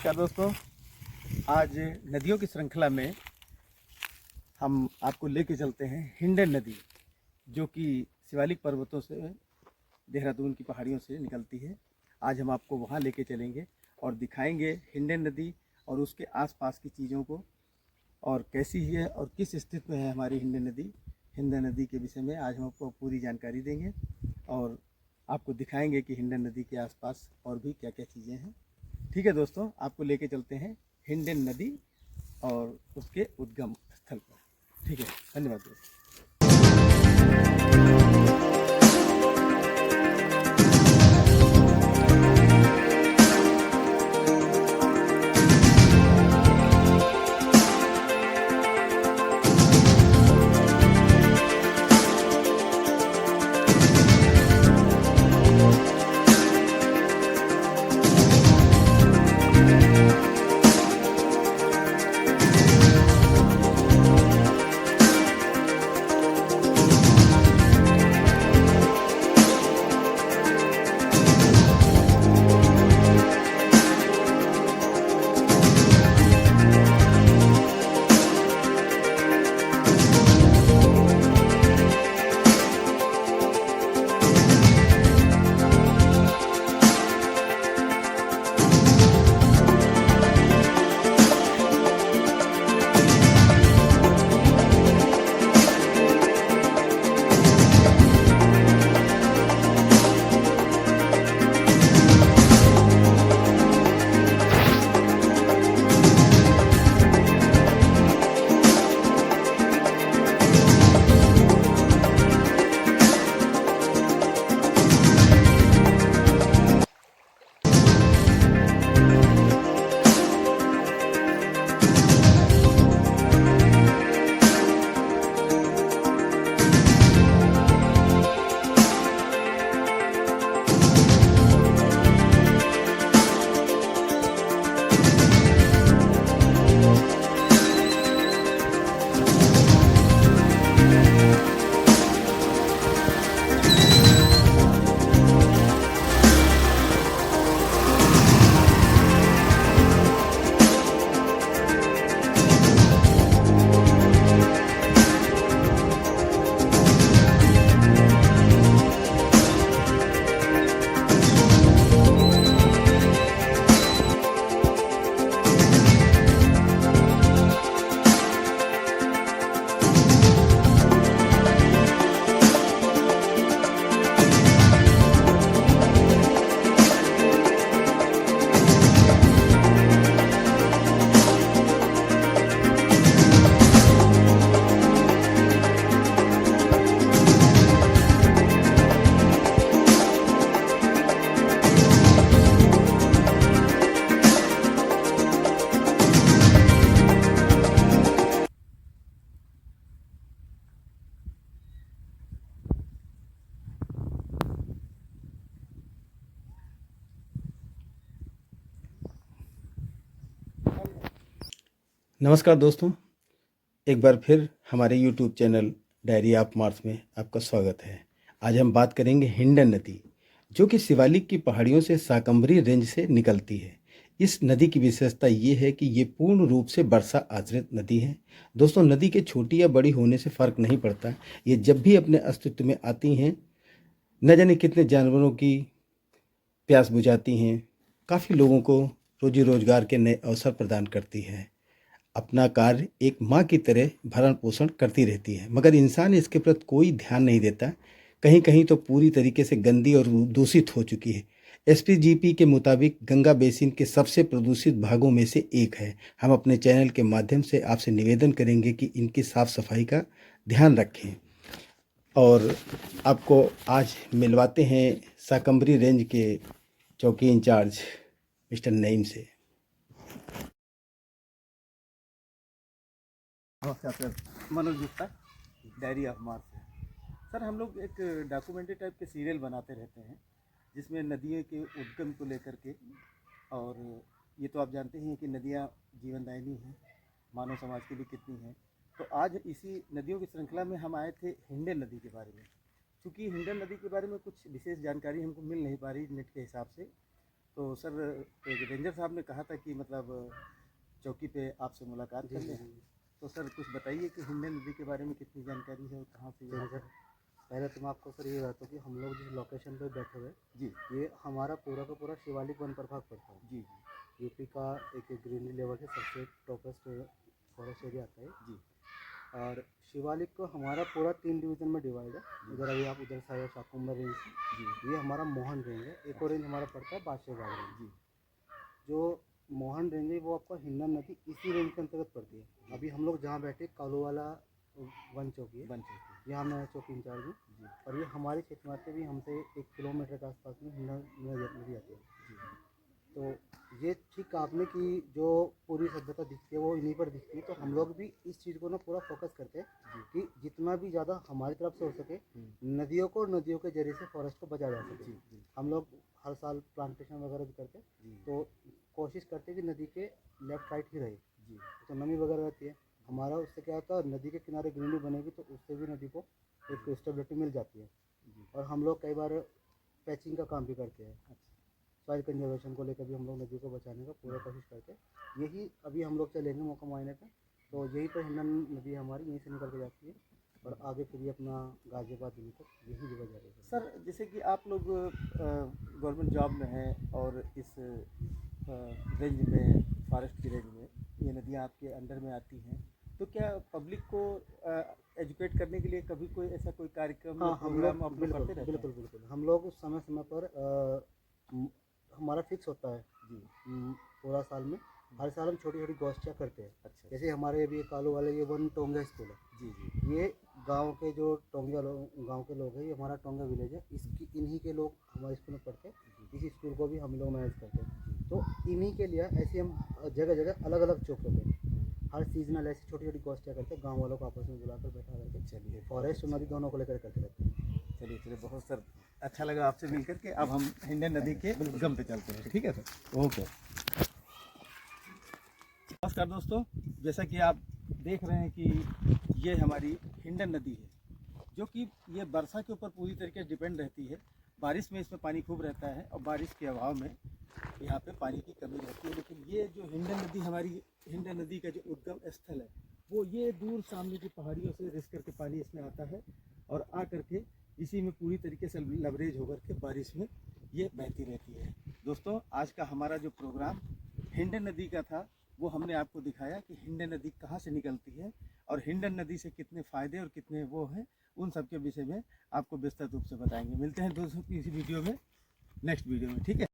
नमस्कार दोस्तों। आज नदियों की श्रृंखला में हम आपको लेके चलते हैं हिंडन नदी, जो कि शिवालिक पर्वतों से देहरादून की पहाड़ियों से निकलती है। आज हम आपको वहाँ लेके चलेंगे और दिखाएंगे हिंडन नदी और उसके आसपास की चीज़ों को, और कैसी है और किस स्थिति में है हमारी हिंडन नदी। हिंडन नदी के विषय में आज हम आपको पूरी जानकारी देंगे और आपको दिखाएंगे कि हिंडन नदी के आसपास और भी क्या क्या चीज़ें हैं। ठीक है दोस्तों, आपको लेके चलते हैं हिंडन नदी और उसके उद्गम स्थल पर। ठीक है, धन्यवाद दोस्तों। नमस्कार दोस्तों, एक बार फिर हमारे YouTube channel diary of Mars में आपका स्वागत है। आज हम बात करेंगे हिंडन नदी, जो कि शिवालिक की पहाड़ियों से शाकंभरी रेंज से निकलती है। इस नदी की विशेषता ये है कि ये पूर्ण रूप से वर्षा आश्रित नदी है। दोस्तों, नदी के छोटी या बड़ी होने से फ़र्क नहीं पड़ता। ये जब भी अपने अस्तित्व में आती हैं, न जाने कितने जानवरों की प्यास बुझाती हैं, काफ़ी लोगों को रोजी रोजगार के नए अवसर प्रदान करती है। अपना कार्य एक माँ की तरह भरण पोषण करती रहती है, मगर इंसान इसके प्रति कोई ध्यान नहीं देता। कहीं कहीं तो पूरी तरीके से गंदी और दूषित हो चुकी है। एसपीजीपी के मुताबिक गंगा बेसिन के सबसे प्रदूषित भागों में से एक है। हम अपने चैनल के माध्यम से आपसे निवेदन करेंगे कि इनकी साफ सफाई का ध्यान रखें। और आपको आज मिलवाते हैं शाकंभरी रेंज के चौकी इंचार्ज मिस्टर नईम से। नमस्कार sir, Manoj Gupta, diary of Mars है। सर, हम लोग एक डॉक्यूमेंट्री टाइप के सीरियल बनाते रहते हैं, जिसमें नदियों के उद्गम को लेकर के, और ये तो आप जानते ही हैं कि नदियाँ जीवनदायिनी हैं, मानव समाज के लिए कितनी हैं। तो आज इसी नदियों की श्रृंखला में हम आए थे हिंडन नदी के बारे में। चूँकि हिंडन नदी के बारे में कुछ विशेष जानकारी हमको मिल नहीं पा रही नेट के हिसाब से, तो सर एक रेंजर साहब ने कहा था कि मतलब चौकी पे आपसे मुलाकात कर लें। तो सर कुछ बताइए कि हिंडन नदी के बारे में कितनी जानकारी है और कहाँ से ये सर पहले तो मैं आपको सर ये बताता हूँ कि हम लोग जिस लोकेशन पे बैठे हुए जी ये हमारा पूरा का पूरा शिवालिक वन प्रभाग पड़ता है। जी यूपी का एक ग्रीनरी लेवल के सबसे टॉपेस्ट फॉरेस्ट एरिया आता है। जी और शिवालिक को हमारा पूरा 3 डिवीज़न में डिवाइड है। इधर अभी आप उधर से आए शाकुंभर रेंज से, जी ये हमारा मोहन रेंज है। एक और रेंज हमारा पड़ता है बादशाह बाग रेंज। जी जो मोहन रेंज है वो आपका हिंडन नदी इसी रेंज के अंतर्गत पड़ती है। अभी हम लोग जहाँ बैठे कालू वाला वन चौकी है, बन चुकी यहाँ मैं चौकी इंचार्ज हूँ। जी और ये हमारे क्षेत्र में आते भी हमसे 1 किलोमीटर के आसपास में हिंडन नदी आती है। जी तो ये ठीक आपने कि जो पूरी सभ्यता दिखती है वो इन्हीं पर दिखती है। तो हम लोग भी इस चीज़ को ना पूरा फोकस करते हैं कि जितना भी ज़्यादा हमारी तरफ से हो सके नदियों को नदियों के जरिए से फॉरेस्ट को बचाया जा सके। जी हम लोग हर साल प्लांटेशन वगैरह भी करते हैं। जी तो कोशिश करते हैं कि नदी के लेफ्ट राइट ही रहे, जी तो नमी वगैरह रहती है हमारा। उससे क्या होता है, नदी के किनारे ग्रीनरी बनेगी तो उससे भी नदी को एक स्टेबिलिटी मिल जाती है। जी और हम लोग कई बार पैचिंग का काम भी करते हैं। सॉइल कंजर्वेशन को लेकर भी हम लोग नदी को बचाने का पूरा कोशिश करते हैं। यही अभी हम लोग चलेंगे मौका मुआयने पे, तो यही पर हिंडन नदी हमारी यहीं से निकल के जाती है और आगे फिर ये अपना गाजियाबाद दिल्ली तक यही जगह जा रही है। सर जैसे कि आप लोग गवर्नमेंट जॉब में हैं और इस रेंज में फॉरेस्ट की रेंज में ये नदियाँ आपके अंडर में आती हैं, तो क्या पब्लिक को एजुकेट करने के लिए कभी कोई ऐसा कोई कार्यक्रम या हाँ, हम प्रोग्राम लोग आप लोग बिल्कुल करते रहते बिल्कुल हैं? बिल्कुल हम लोग समय समय पर हमारा फिक्स होता है। जी पूरा साल में हर साल हम छोटी छोटी गोष्ठियाँ करते हैं। अच्छा जैसे हमारे अभी कालू वाले ये वन टोंगा स्कूल है। जी जी ये गांव के जो टोंगा लोग गांव के लोग हैं, ये हमारा टोंगा विलेज है, इसकी इन्हीं के लोग हमारे स्कूल में पढ़ते हैं। इसी स्कूल को भी हम लोग मैनेज करते हैं। तो इन्हीं के लिए ऐसे हम जगह जगह अलग अलग चौक पे हर सीजनल ऐसी छोटी छोटी गोष्ठियाँ करते हैं। गाँव वालों को आपस में बुलाकर बैठा करके चलिए फॉरेस्ट और नदी दोनों को लेकर करते रहते हैं। चलिए चलिए बहुत सर अच्छा लगा आपसे मिलकर के। अब हम हिंडन नदी के उद्गम पे चलते हैं, ठीक है सर? ओके। नमस्कार दोस्तों, जैसा कि आप देख रहे हैं कि ये हमारी हिंडन नदी है, जो कि ये वर्षा के ऊपर पूरी तरीके से डिपेंड रहती है। बारिश में इसमें पानी खूब रहता है और बारिश के अभाव में यहाँ पे पानी की कमी रहती है। लेकिन ये जो हिंडन नदी हमारी हिंडन नदी का जो उद्गम स्थल है वो ये दूर सामने की पहाड़ियों से रिस करके पानी इसमें आता है और आ करके इसी में पूरी तरीके से लवरेज होकर के बारिश में ये बहती रहती है। दोस्तों, आज का हमारा जो प्रोग्राम हिंडन नदी का था वो हमने आपको दिखाया कि हिंडन नदी कहाँ से निकलती है और हिंडन नदी से कितने फ़ायदे और कितने वो हैं, उन सब के विषय में आपको विस्तृत रूप से बताएंगे। मिलते हैं दोस्तों इसी वीडियो में, नेक्स्ट वीडियो में, ठीक है?